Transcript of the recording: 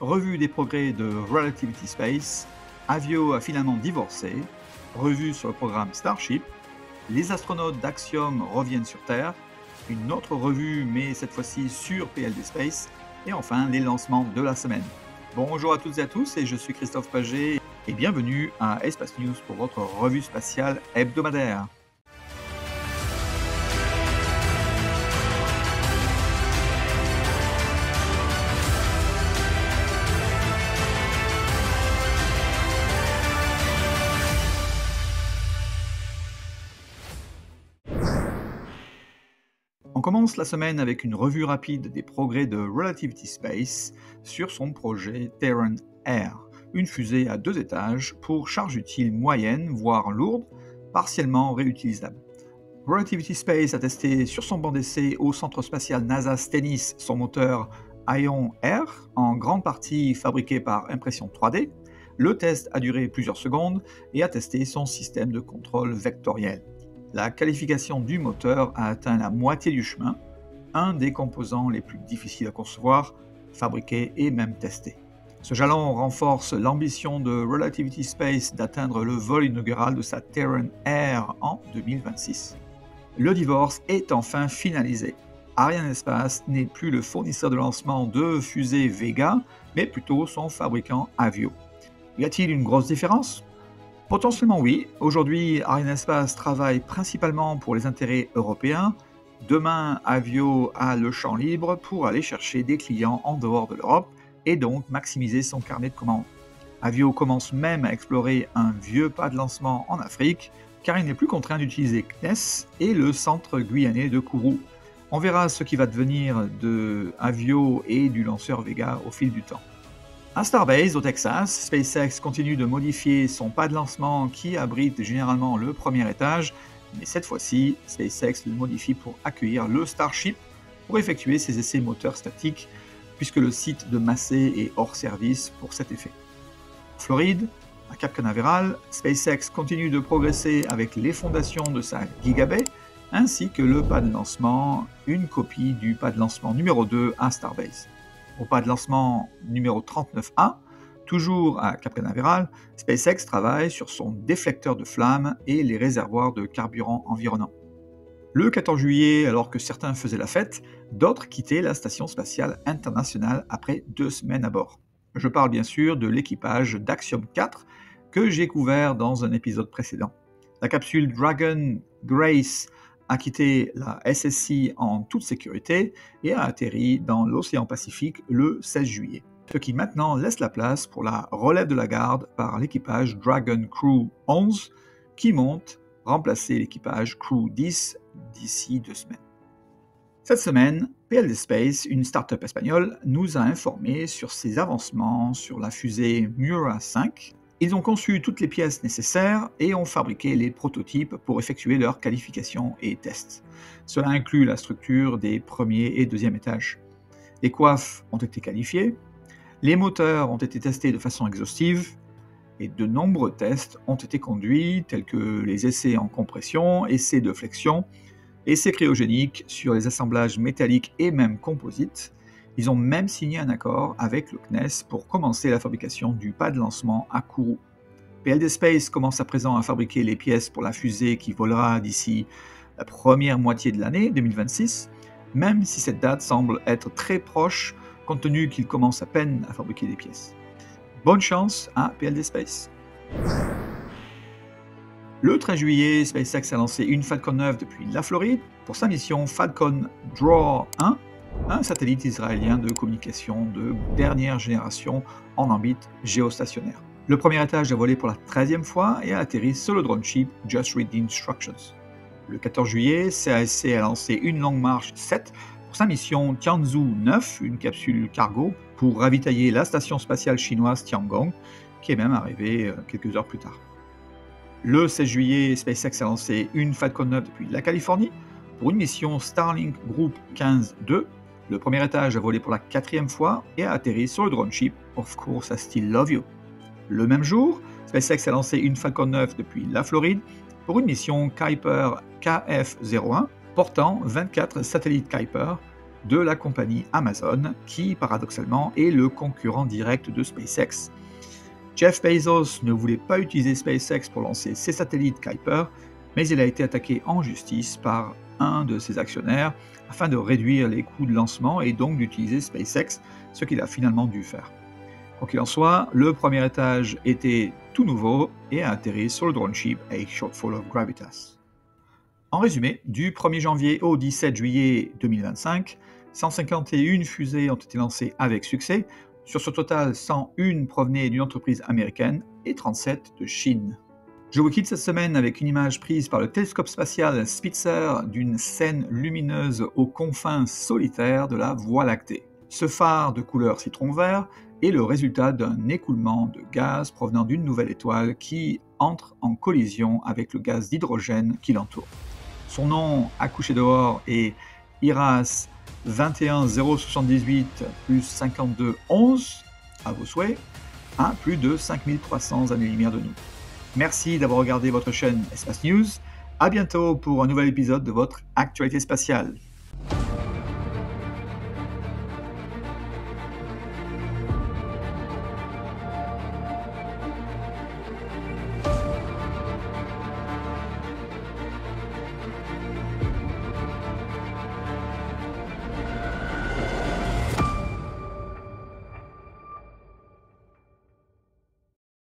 Revue des progrès de Relativity Space, Avio a finalement divorcé, revue sur le programme Starship, les astronautes d'Axiom reviennent sur Terre, une autre revue mais cette fois-ci sur PLD Space, et enfin les lancements de la semaine. Bonjour à toutes et à tous, et je suis Christophe Paget, et bienvenue à Espace News pour votre revue spatiale hebdomadaire. On commence la semaine avec une revue rapide des progrès de Relativity Space sur son projet Terran Air, une fusée à 2 étages pour charge utile moyenne, voire lourde, partiellement réutilisable. Relativity Space a testé sur son banc d'essai au centre spatial NASA Stennis son moteur Ion Air, en grande partie fabriqué par impression 3D. Le test a duré plusieurs secondes et a testé son système de contrôle vectoriel. La qualification du moteur a atteint la moitié du chemin, un des composants les plus difficiles à concevoir, fabriquer et même tester. Ce jalon renforce l'ambition de Relativity Space d'atteindre le vol inaugural de sa Terran Air en 2026. Le divorce est enfin finalisé. Arianespace n'est plus le fournisseur de lancement de fusées Vega, mais plutôt son fabricant Avio. Y a-t-il une grosse différence ? Potentiellement oui. Aujourd'hui, Arianespace travaille principalement pour les intérêts européens. Demain, Avio a le champ libre pour aller chercher des clients en dehors de l'Europe et donc maximiser son carnet de commandes. Avio commence même à explorer un vieux pas de lancement en Afrique, car il n'est plus contraint d'utiliser CNES et le centre guyanais de Kourou. On verra ce qui va devenir de Avio et du lanceur Vega au fil du temps. À Starbase, au Texas, SpaceX continue de modifier son pas de lancement qui abrite généralement le premier étage, mais cette fois-ci, SpaceX le modifie pour accueillir le Starship pour effectuer ses essais moteurs statiques, puisque le site de Massey est hors service pour cet effet. En Floride, à Cap Canaveral, SpaceX continue de progresser avec les fondations de sa Gigabay, ainsi que le pas de lancement, une copie du pas de lancement numéro 2 à Starbase. Au pas de lancement numéro 39A, toujours à Cap Canaveral, SpaceX travaille sur son déflecteur de flammes et les réservoirs de carburant environnants. Le 14 juillet, alors que certains faisaient la fête, d'autres quittaient la Station spatiale internationale après 2 semaines à bord. Je parle bien sûr de l'équipage d'Axiom 4 que j'ai couvert dans un épisode précédent. La capsule Dragon Grace a quitté la SSC en toute sécurité et a atterri dans l'océan Pacifique le 16 juillet. Ce qui maintenant laisse la place pour la relève de la garde par l'équipage Dragon Crew 11 qui monte remplacer l'équipage Crew 10 d'ici 2 semaines. Cette semaine, PLD Space, une start-up espagnole, nous a informé sur ses avancements sur la fusée Miura 5. Ils ont conçu toutes les pièces nécessaires et ont fabriqué les prototypes pour effectuer leur qualification et tests. Cela inclut la structure des premiers et deuxième étages. Les coiffes ont été qualifiées, les moteurs ont été testés de façon exhaustive et de nombreux tests ont été conduits tels que les essais en compression, essais de flexion, essais cryogéniques sur les assemblages métalliques et même composites. Ils ont même signé un accord avec le CNES pour commencer la fabrication du pas de lancement à Kourou. PLD Space commence à présent à fabriquer les pièces pour la fusée qui volera d'ici la première moitié de l'année 2026, même si cette date semble être très proche compte tenu qu'il commence à peine à fabriquer des pièces. Bonne chance à PLD Space. Le 13 juillet, SpaceX a lancé une Falcon 9 depuis la Floride pour sa mission Falcon Draw 1, un satellite israélien de communication de dernière génération en orbite géostationnaire. Le premier étage a volé pour la 13e fois et a atterri sur le drone ship Just Read the Instructions. Le 14 juillet, CASC a lancé une Long March 7 pour sa mission Tianzhou 9, une capsule cargo, pour ravitailler la station spatiale chinoise Tiangong, qui est même arrivée quelques heures plus tard. Le 16 juillet, SpaceX a lancé une Falcon 9 depuis la Californie pour une mission Starlink Group 15-2. Le premier étage a volé pour la 4e fois et a atterri sur le drone ship Of Course I Still Love You. Le même jour, SpaceX a lancé une Falcon 9 depuis la Floride pour une mission Kuiper KF-01 portant 24 satellites Kuiper de la compagnie Amazon, qui paradoxalement est le concurrent direct de SpaceX. Jeff Bezos ne voulait pas utiliser SpaceX pour lancer ses satellites Kuiper, mais il a été attaqué en justice par un de ses actionnaires afin de réduire les coûts de lancement et donc d'utiliser SpaceX, ce qu'il a finalement dû faire. Quoi qu'il en soit, le premier étage était tout nouveau et a atterri sur le drone ship A Shotfall of Gravitas. En résumé, du 1er janvier au 17 juillet 2025, 151 fusées ont été lancées avec succès. Sur ce total, 101 provenaient d'une entreprise américaine et 37 de Chine. Je vous quitte cette semaine avec une image prise par le télescope spatial Spitzer d'une scène lumineuse aux confins solitaires de la Voie lactée. Ce phare de couleur citron vert est le résultat d'un écoulement de gaz provenant d'une nouvelle étoile qui entre en collision avec le gaz d'hydrogène qui l'entoure. Son nom à coucher dehors est IRAS 21078 plus 5211, à vos souhaits, à plus de 5300 années-lumière de nous. Merci d'avoir regardé votre chaîne Espace News. À bientôt pour un nouvel épisode de votre actualité spatiale.